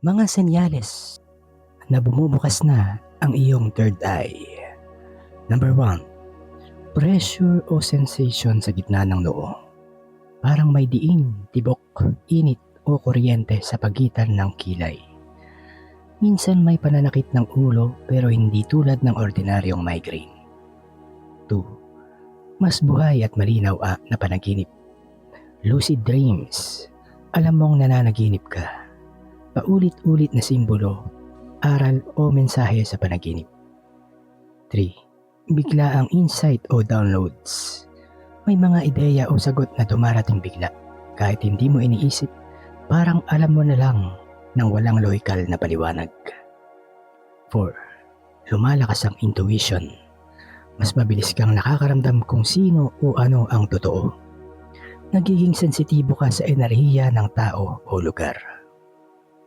Mga senyales na bumubukas na ang iyong third eye. Number 1. Pressure o sensation sa gitna ng noo. Parang may diin, tibok, init o kuryente sa pagitan ng kilay. Minsan may pananakit ng ulo pero hindi tulad ng ordinaryong migraine. 2. Mas buhay at malinaw na panaginip. Lucid dreams. Alam mong nananaginip ka. Paulit-ulit na simbolo, aral o mensahe sa panaginip. 3. Bigla ang insight o downloads. May mga ideya o sagot na dumarating bigla. Kahit hindi mo iniisip, parang alam mo na lang nang walang lohikal na paliwanag. 4. Lumalakas ang intuition. Mas mabilis kang nakakaramdam kung sino o ano ang totoo. Nagiging sensitibo ka sa enerhiya ng tao o lugar.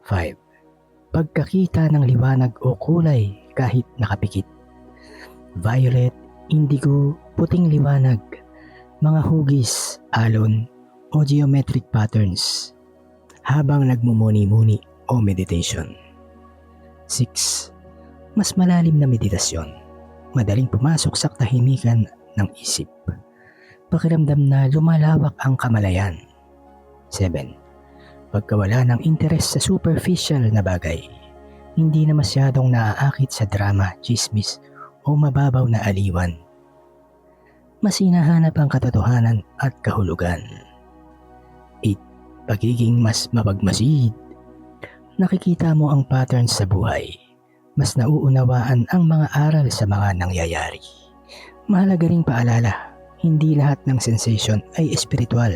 5. Pagkakita ng liwanag o kulay kahit nakapikit. Violet, indigo, puting liwanag, mga hugis, alon o geometric patterns habang nagmumuni-muni o meditation. 6. Mas malalim na meditasyon. Madaling pumasok sa tahimikan ng isip. Pakiramdam na lumalawak ang kamalayan. 7. Pagkawala ng interes sa superficial na bagay. Hindi na masyadong naaakit sa drama, chismis o mababaw na aliwan. Mas hinahanap ang katotohanan at kahulugan. 8. Pagiging mas mapagmasid. Nakikita mo ang patterns sa buhay. Mas nauunawaan ang mga aral sa mga nangyayari. Mahalaga ring paalala, hindi lahat ng sensation ay espiritual.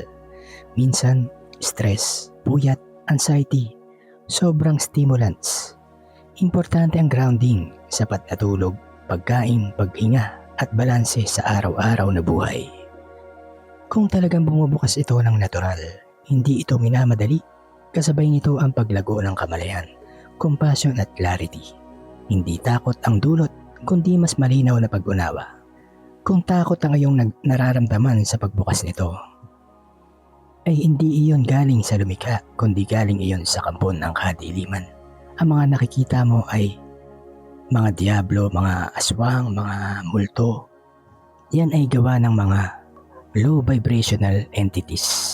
Minsan, stress, puyat, anxiety, sobrang stimulants. Importante ang grounding, sapat na tulog, pagkain, paghinga at balanse sa araw-araw na buhay. Kung talagang bumubukas ito ng natural, hindi ito minamadali, kasabay nito ang paglago ng kamalayan, compassion at clarity. Hindi takot ang dulot, kundi mas malinaw na pag-unawa. Kung takot ang iyong nararamdaman sa pagbukas nito, ay hindi iyon galing sa lumikha, kundi galing iyon sa kampon ng kadiliman. Ang mga nakikita mo ay mga diablo, mga aswang, mga multo. Yan ay gawa ng mga low vibrational entities.